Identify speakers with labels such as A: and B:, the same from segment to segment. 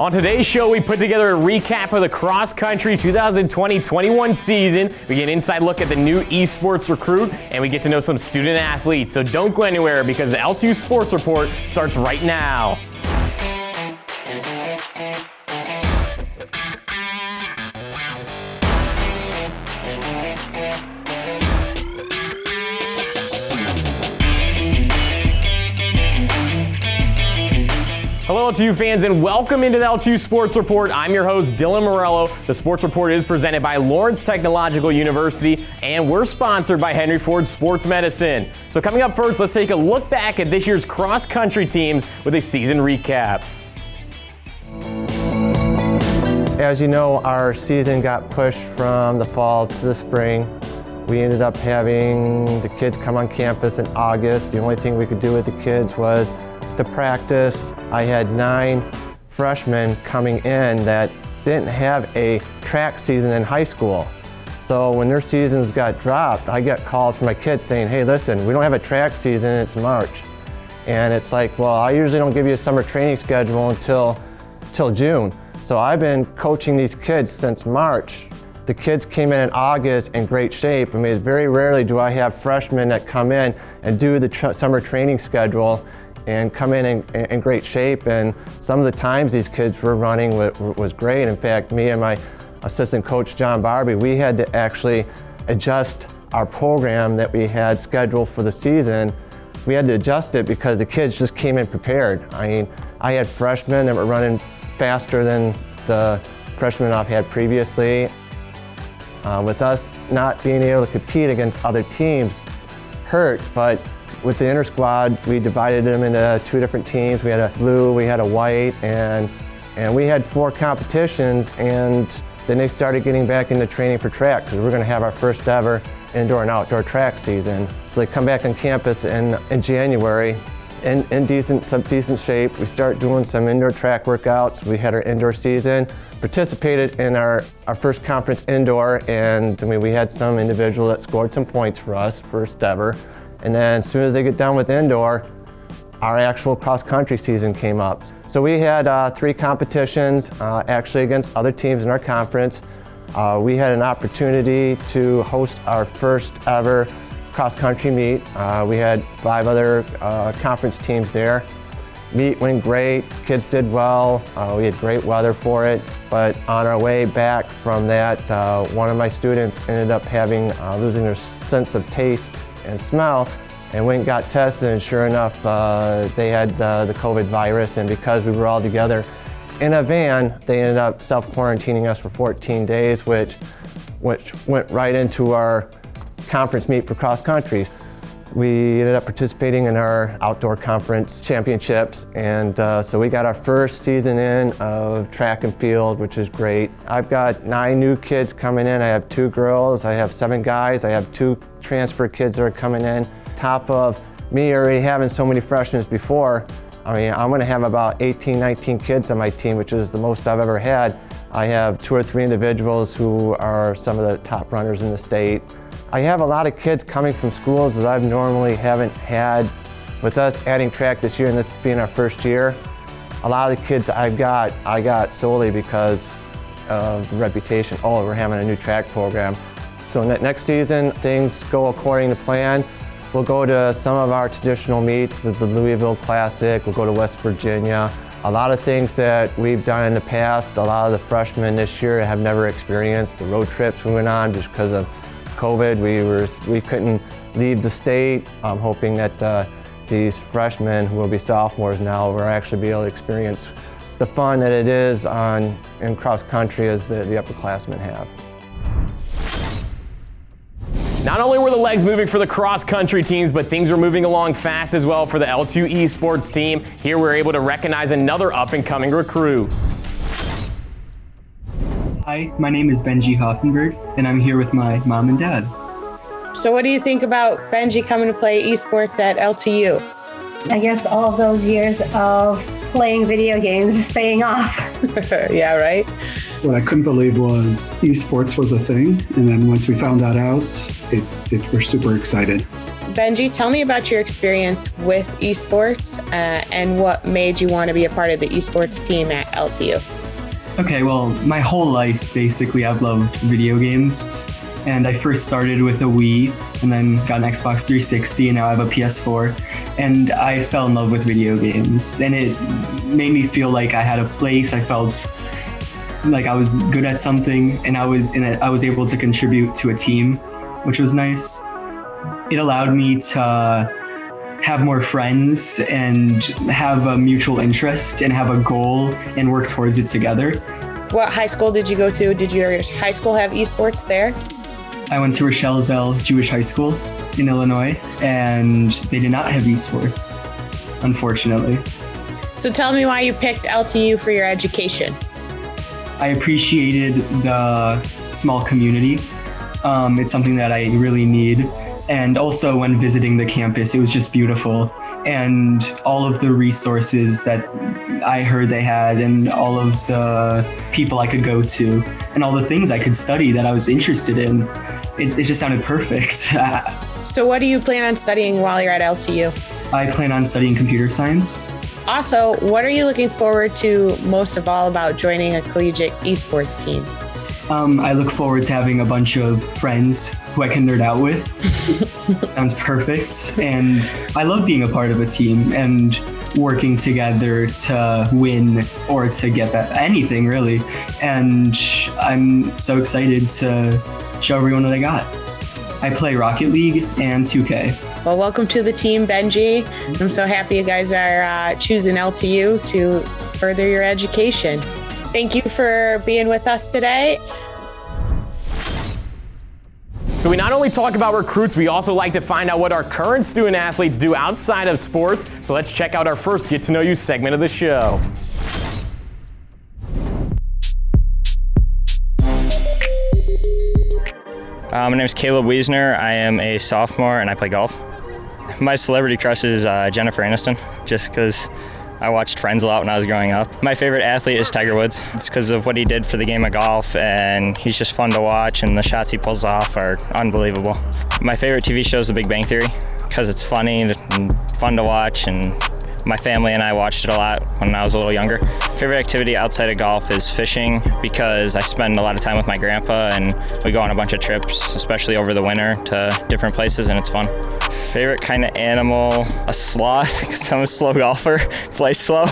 A: On today's show, we put together a recap of the cross-country 2020-21 season. We get an inside look at the new Esports recruit, and we get to know some student athletes. So don't go anywhere because the LTU Sports Report starts right now. Hello LTU fans and welcome into the LTU Sports Report. I'm your host Dylan Morello. The Sports Report is presented by Lawrence Technological University and we're sponsored by Henry Ford Sports Medicine. So coming up first, let's take a look back at this year's cross-country teams with a season recap.
B: As you know, our season got pushed from the fall to the spring. We ended up having the kids come on campus in August. The only thing we could do with the kids was to practice. I had 9 freshmen coming in that didn't have a track season in high school. So when their seasons got dropped, I got calls from my kids saying, hey, listen, we don't have a track season, it's March. And it's like, well, I usually don't give you a summer training schedule until June. So I've been coaching these kids since March. The kids came in August in great shape. I mean, very rarely do I have freshmen that come in and do the summer training schedule and come in great shape, and some of the times these kids were running was great. In fact, me and my assistant coach, John Barbie, we had to actually adjust our program that we had scheduled for the season. We had to adjust it because the kids just came in prepared. I mean, I had freshmen that were running faster than the freshmen I've had previously. With us not being able to compete against other teams hurt, but with the inter squad, we divided them into 2 different teams. We had a blue, we had a white, and we had 4 competitions, and then they started getting back into training for track because we're going to have our first ever indoor and outdoor track season. So they come back on campus in January in some decent shape. We start doing some indoor track workouts. We had our indoor season, participated in our first conference indoor, and I mean, we had some individual that scored some points for us, first ever. And then as soon as they get done with indoor, our actual cross-country season came up. So we had 3 competitions, actually against other teams in our conference. We had an opportunity to host our first ever cross-country meet. We had 5 other conference teams there. Meet went great, kids did well, we had great weather for it. But on our way back from that, one of my students ended up losing their sense of taste and smell, and went and got tested, and sure enough, they had the COVID virus, and because we were all together in a van, they ended up self-quarantining us for 14 days, which went right into our conference meet for cross countries. We ended up participating in our outdoor conference championships, and so we got our first season in of track and field, which is great. I've got 9 new kids coming in. I have 2 girls, I have 7 guys, I have 2 transfer kids that are coming in. Top of me already having so many freshmen before, I mean, I'm gonna have about 18, 19 kids on my team, which is the most I've ever had. I have 2 or 3 individuals who are some of the top runners in the state. I have a lot of kids coming from schools that I've normally haven't had. With us adding track this year and this being our first year, a lot of the kids I got solely because of the reputation. Oh, we're having a new track program. So next season, things go according to plan. We'll go to some of our traditional meets, the Louisville Classic, we'll go to West Virginia. A lot of things that we've done in the past, a lot of the freshmen this year have never experienced. The road trips we went on just because of COVID, we couldn't leave the state. I'm hoping that these freshmen who will be sophomores now will actually be able to experience the fun that it is in cross country as the upperclassmen have.
A: Not only were the legs moving for the cross-country teams, but things were moving along fast as well for the LTU Esports team. Here we're able to recognize another up-and-coming recruit.
C: Hi, my name is BENJI HOFFENBERG, and I'm here with my mom and dad.
D: So what do you think about BENJI coming to play esports at LTU?
E: I guess all of those years of playing video games is paying off.
D: Yeah, right?
F: What I couldn't believe was esports was a thing, and then once we found that out, we're super excited.
D: Benji, tell me about your experience with esports and what made you want to be a part of the esports team at LTU.
C: Okay, well, my whole life, basically, I've loved video games. And I first started with a Wii and then got an Xbox 360 and now I have a PS4. And I fell in love with video games and it made me feel like I had a place. I felt like I was good at something and I was able to contribute to a team, which was nice. It allowed me to have more friends and have a mutual interest and have a goal and work towards it together.
D: What high school did you go to? Did your high school have esports there?
C: I went to Rochelle Zell Jewish High School in Illinois, and they did not have esports, unfortunately.
D: So tell me why you picked LTU for your education.
C: I appreciated the small community. It's something that I really need. And also when visiting the campus, it was just beautiful. And all of the resources that I heard they had and all of the people I could go to and all the things I could study that I was interested in, it just sounded perfect.
D: So what do you plan on studying while you're at LTU?
C: I plan on studying computer science.
D: Also, what are you looking forward to most of all about joining a collegiate esports team?
C: I look forward to having a bunch of friends who I can nerd out with. Sounds perfect. And I love being a part of a team and working together to win or to get anything really. And I'm so excited to show everyone what I got. I play Rocket League and 2K.
D: Well, welcome to the team, Benji. I'm so happy you guys are choosing LTU to further your education. Thank you for being with us today.
A: So we not only talk about recruits, we also like to find out what our current student athletes do outside of sports. So let's check out our first Get to Know You segment of the show.
G: My name is Caleb Wiesner. I am a sophomore and I play golf. My celebrity crush is Jennifer Aniston, just because I watched Friends a lot when I was growing up. My favorite athlete is Tiger Woods. It's because of what he did for the game of golf, and he's just fun to watch, and the shots he pulls off are unbelievable. My favorite TV show is The Big Bang Theory, because it's funny and fun to watch, and my family and I watched it a lot when I was a little younger. Favorite activity outside of golf is fishing, because I spend a lot of time with my grandpa, and we go on a bunch of trips, especially over the winter, to different places, and it's fun. Favorite kind of animal, a sloth, because I'm a slow golfer, play slow.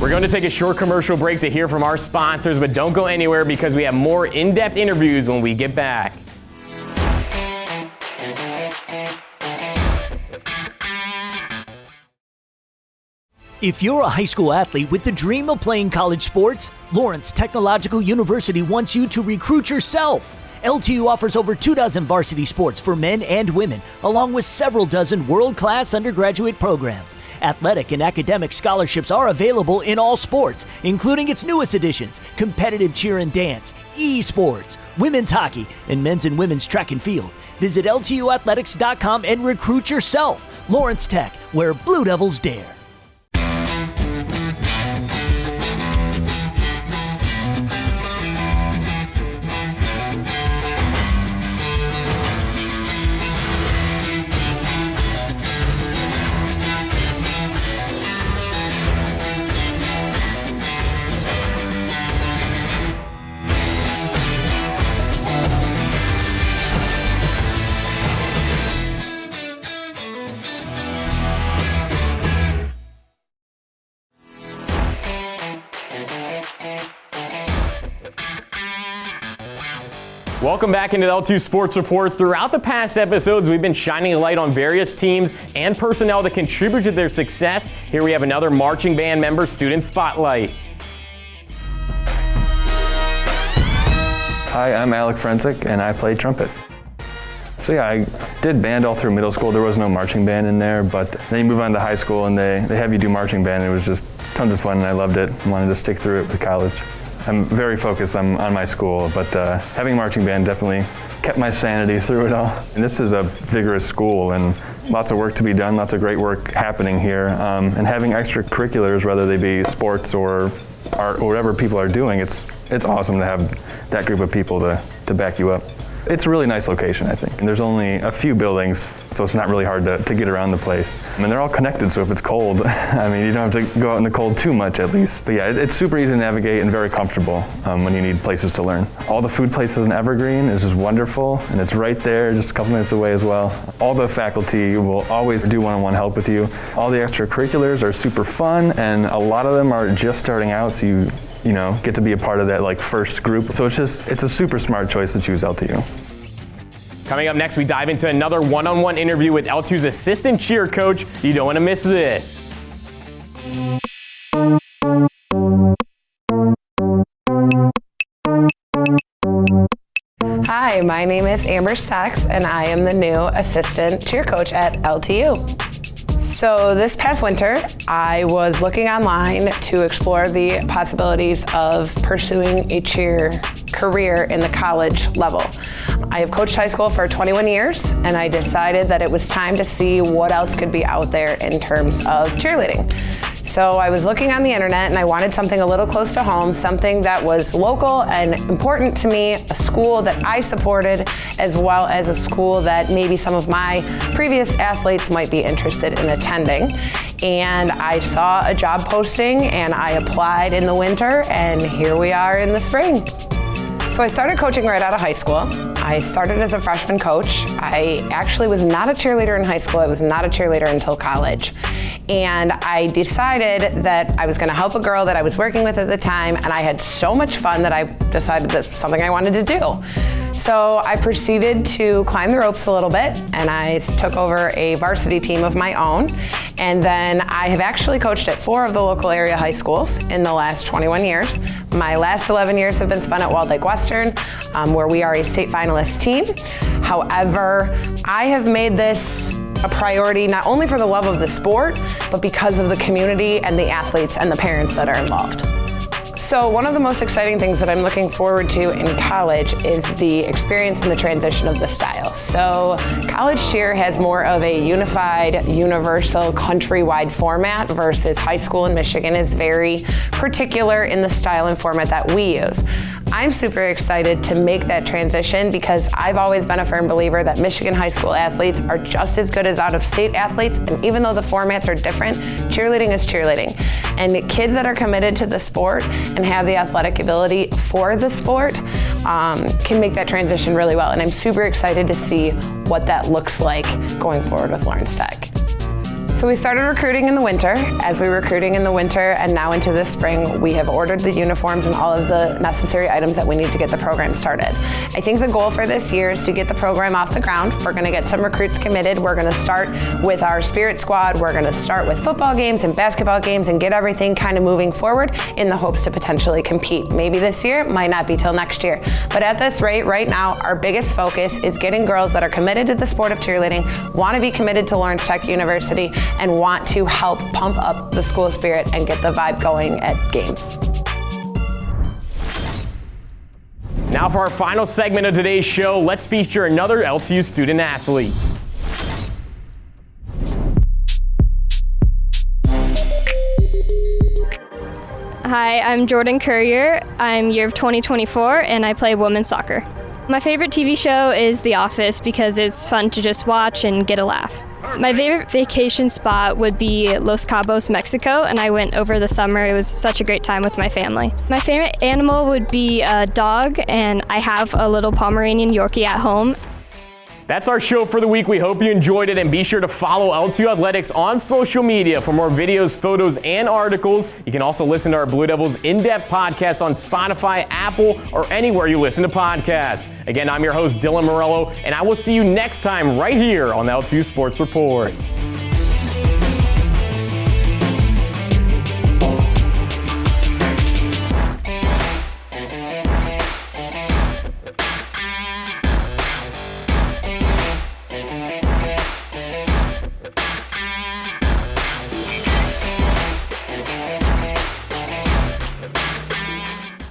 A: We're going to take a short commercial break to hear from our sponsors, but don't go anywhere because we have more in-depth interviews when we get back.
H: If you're a high school athlete with the dream of playing college sports, Lawrence Technological University wants you to recruit yourself. LTU offers over 24 varsity sports for men and women, along with several dozen world-class undergraduate programs. Athletic and academic scholarships are available in all sports, including its newest additions, competitive cheer and dance, esports, women's hockey, and men's and women's track and field. Visit LTUathletics.com and recruit yourself. Lawrence Tech, where Blue Devils dare.
A: Welcome back into the LTU Sports Report. Throughout the past episodes, we've been shining a light on various teams and personnel that contribute to their success. Here we have another marching band member student spotlight.
I: Hi, I'm ALEC FERENSIC, and I play trumpet. So yeah, I did band all through middle school. There was no marching band in there, but then you move on to high school and they have you do marching band. And it was just tons of fun and I loved it and wanted to stick through it with college. I'm very focused on my school, but having marching band definitely kept my sanity through it all. And this is a vigorous school and lots of work to be done, lots of great work happening here. And having extracurriculars, whether they be sports or art or whatever people are doing, it's awesome to have that group of people to back you up. It's a really nice location, I think. And there's only a few buildings, so it's not really hard to get around the place. And they're all connected, so if it's cold, I mean, you don't have to go out in the cold too much at least. But yeah, it's super easy to navigate and very comfortable when you need places to learn. All the food places in Evergreen is just wonderful, and it's right there, just a couple minutes away as well. All the faculty will always do one-on-one help with you. All the extracurriculars are super fun, and a lot of them are just starting out, so you know, get to be a part of that like first group. So it's a super smart choice to choose LTU.
A: Coming up next, we dive into another one-on-one interview with LTU's assistant cheer coach. You don't want to miss this.
J: Hi, my name is Amber Stacks, and I am the new assistant cheer coach at LTU. So this past winter, I was looking online to explore the possibilities of pursuing a cheer career in the college level. I have coached high school for 21 years, and I decided that it was time to see what else could be out there in terms of cheerleading. So I was looking on the internet, and I wanted something a little close to home, something that was local and important to me, a school that I supported, as well as a school that maybe some of my previous athletes might be interested in attending. And I saw a job posting, and I applied in the winter, and here we are in the spring. So I started coaching right out of high school. I started as a freshman coach. I actually was not a cheerleader in high school. I was not a cheerleader until college. And I decided that I was going to help a girl that I was working with at the time, and I had so much fun that I decided that's something I wanted to do. So I proceeded to climb the ropes a little bit, and I took over a varsity team of my own. And then I have actually coached at 4 of the local area high schools in the last 21 years. My last 11 years have been spent at Walled Lake Western, where we are a state finalist team. However, I have made this a priority not only for the love of the sport, but because of the community and the athletes and the parents that are involved. So one of the most exciting things that I'm looking forward to in college is the experience and the transition of the style. So college cheer has more of a unified, universal, countrywide format versus high school in Michigan is very particular in the style and format that we use. I'm super excited to make that transition because I've always been a firm believer that Michigan high school athletes are just as good as out-of-state athletes, and even though the formats are different, cheerleading is cheerleading. And kids that are committed to the sport and have the athletic ability for the sport can make that transition really well. And I'm super excited to see what that looks like going forward with Lawrence Tech. So we started recruiting in the winter. As we were recruiting in the winter and now into the spring, we have ordered the uniforms and all of the necessary items that we need to get the program started. I think the goal for this year is to get the program off the ground. We're going to get some recruits committed. We're going to start with our spirit squad. We're going to start with football games and basketball games and get everything kind of moving forward in the hopes to potentially compete. Maybe this year, might not be till next year. But at this rate, right now, our biggest focus is getting girls that are committed to the sport of cheerleading, want to be committed to Lawrence Tech University, and want to help pump up the school spirit and get the vibe going at games.
A: Now for our final segment of today's show, let's feature another LTU student athlete.
K: Hi, I'm Jordan CURRIER. I'm year of 2024 and I play women's soccer. My favorite TV show is The Office because it's fun to just watch and get a laugh. My favorite vacation spot would be Los Cabos, Mexico, and I went over the summer. It was such a great time with my family. My favorite animal would be a dog, and I have a little Pomeranian Yorkie at home.
A: That's our show for the week. We hope you enjoyed it, and be sure to follow LTU Athletics on social media for more videos, photos, and articles. You can also listen to our Blue Devils in-depth podcast on Spotify, Apple, or anywhere you listen to podcasts. Again, I'm your host, Dylan Morello, and I will see you next time right here on the LTU Sports Report.